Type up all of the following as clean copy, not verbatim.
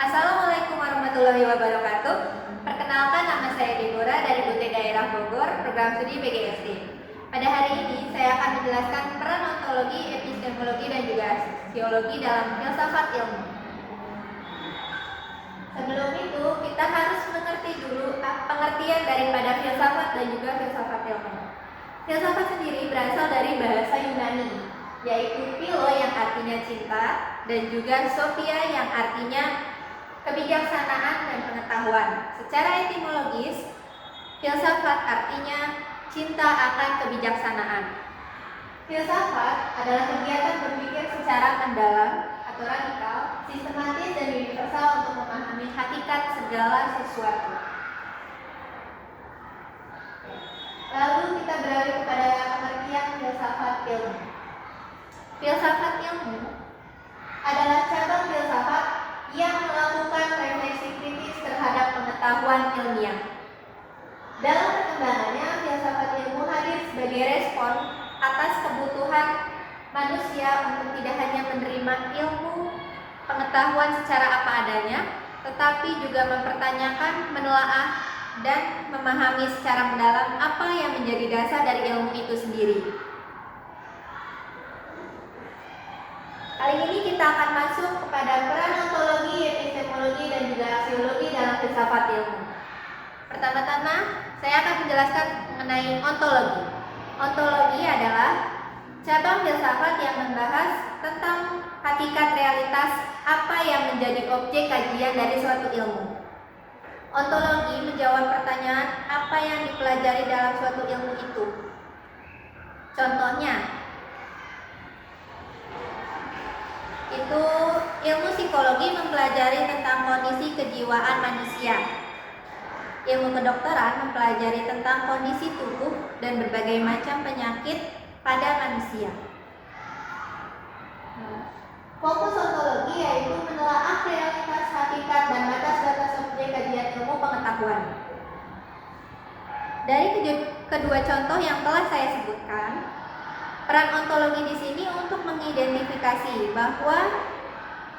Assalamualaikum warahmatullahi wabarakatuh. Perkenalkan, nama saya Deborah dari UT Daerah Bogor, program studi PGSD. Pada hari ini saya akan menjelaskan peran ontologi, epistemologi, dan juga sosiologi dalam filsafat ilmu. Sebelum itu, kita harus mengerti dulu pengertian daripada filsafat dan juga filsafat ilmu. Filsafat sendiri berasal dari bahasa Yunani, yaitu philo yang artinya cinta dan juga sophia yang artinya kebijaksanaan dan pengetahuan. Secara etimologis, filsafat artinya cinta akan kebijaksanaan. Filsafat adalah kegiatan berpikir secara mendalam atau radikal, sistematis dan universal untuk memahami hakikat segala sesuatu. Lalu kita beralih kepada pengertian filsafat ilmu. Filsafat ilmu adalah cabang filsafat yang melakukan refleksi kritis terhadap pengetahuan ilmiah. Dalam perkembangannya, filsafat ilmu hadir sebagai respon atas kebutuhan manusia untuk tidak hanya menerima ilmu pengetahuan secara apa adanya, tetapi juga mempertanyakan, menelaah, dan memahami secara mendalam apa yang menjadi dasar dari ilmu itu sendiri. Kali ini kita akan masuk kepada peran ontologi, epistemologi, dan juga aksiologi dalam filsafat ilmu. Pertama-tama, saya akan menjelaskan mengenai ontologi. Ontologi adalah cabang filsafat yang membahas tentang hakikat realitas apa yang menjadi objek kajian dari suatu ilmu. Ontologi menjawab pertanyaan apa yang dipelajari dalam suatu ilmu itu. Contohnya, itu ilmu psikologi mempelajari tentang kondisi kejiwaan manusia. Ilmu kedokteran mempelajari tentang kondisi tubuh dan berbagai macam penyakit pada manusia. Fokus ontologi yaitu menelaah realitas hakikat dan batas-batas objek kajian ilmu pengetahuan. Dari kedua contoh yang telah saya sebutkan, peran ontologi di sini untuk mengidentifikasi bahwa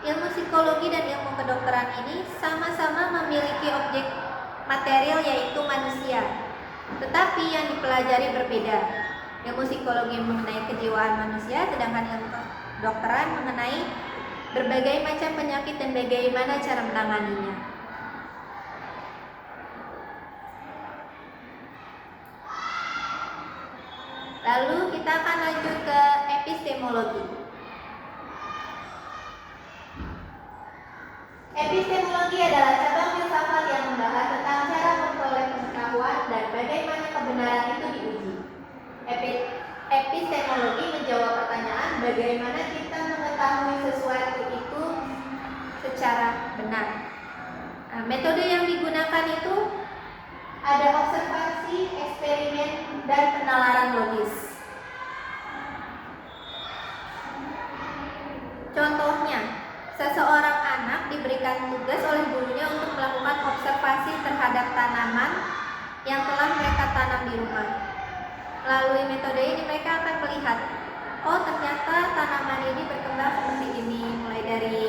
ilmu psikologi dan ilmu kedokteran ini sama-sama memiliki objek material yaitu manusia, tetapi yang dipelajari berbeda. Ilmu psikologi mengenai kejiwaan manusia, sedangkan ilmu kedokteran mengenai berbagai macam penyakit dan bagaimana cara menanganinya. Lalu kita akan lanjut ke epistemologi. Epistemologi adalah cabang filsafat yang membahas tentang cara memperoleh pengetahuan dan bagaimana kebenaran itu diuji. Epistemologi menjawab pertanyaan bagaimana kita mengetahui sesuatu itu secara benar. Metode yang digunakan itu ada observasi, eksperimen, dan penalaran logis. Contohnya, seseorang anak diberikan tugas oleh gurunya untuk melakukan observasi terhadap tanaman yang telah mereka tanam di rumah. Melalui metode ini mereka akan melihat, oh ternyata tanaman ini berkembang seperti ini, mulai dari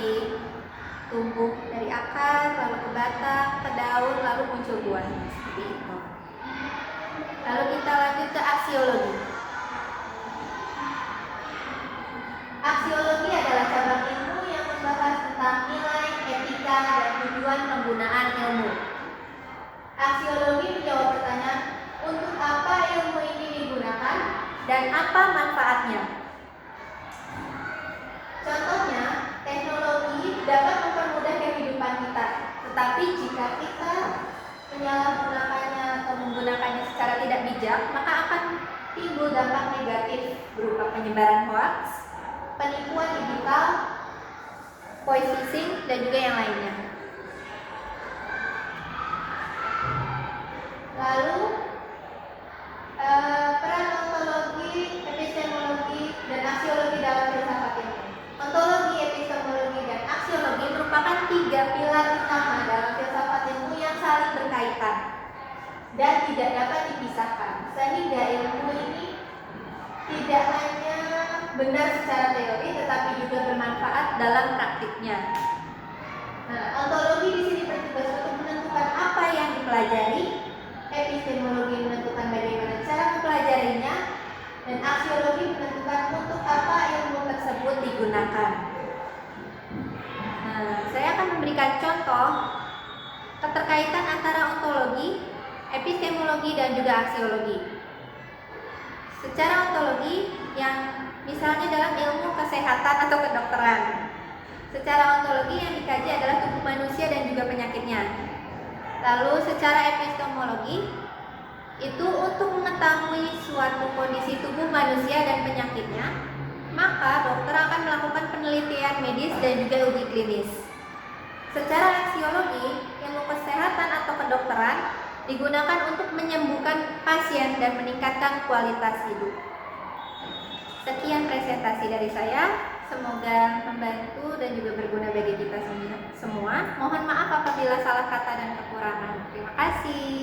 tumbuh dari akar, lalu ke batang, ke daun, lalu muncul buahnya, seperti itu. Lalu kita lanjut ke aksiologi. Aksiologi adalah cabang ilmu yang membahas tentang nilai, etika, dan tujuan penggunaan ilmu. Aksiologi menjawab pertanyaan, untuk apa ilmu ini digunakan dan apa manfaatnya. Contohnya, teknologi dapat mempermudah kehidupan kita, tetapi jika kita menyalahgunakannya atau menggunakannya secara tidak bijak, maka akan timbul dampak negatif berupa penyebaran hoaks, penipuan digital, voice phishing, dan juga yang lainnya. Lalu peran ontologi, epistemologi, dan aksiologi dalam filsafat ilmu. Ontologi, epistemologi, dan aksiologi merupakan tiga pilar utama dalam filsafat ilmu yang saling berkaitan dan tidak dapat dipisahkan, sehingga ilmu ini tidak hanya benar secara teori tetapi juga bermanfaat dalam praktiknya. Nah, ontologi digunakan. Nah, saya akan memberikan contoh keterkaitan antara ontologi, epistemologi, dan juga aksiologi. Secara ontologi, yang misalnya dalam ilmu kesehatan atau kedokteran. Secara ontologi yang dikaji adalah tubuh manusia dan juga penyakitnya. Lalu secara epistemologi, itu untuk mengetahui suatu kondisi tubuh manusia dan penyakitnya, maka dokter akan melakukan penelitian medis dan juga uji klinis. Secara aksiologi, ilmu kesehatan atau kedokteran digunakan untuk menyembuhkan pasien dan meningkatkan kualitas hidup. Sekian presentasi dari saya. Semoga membantu dan juga berguna bagi kita semua. Mohon maaf apabila salah kata dan kekurangan. Terima kasih.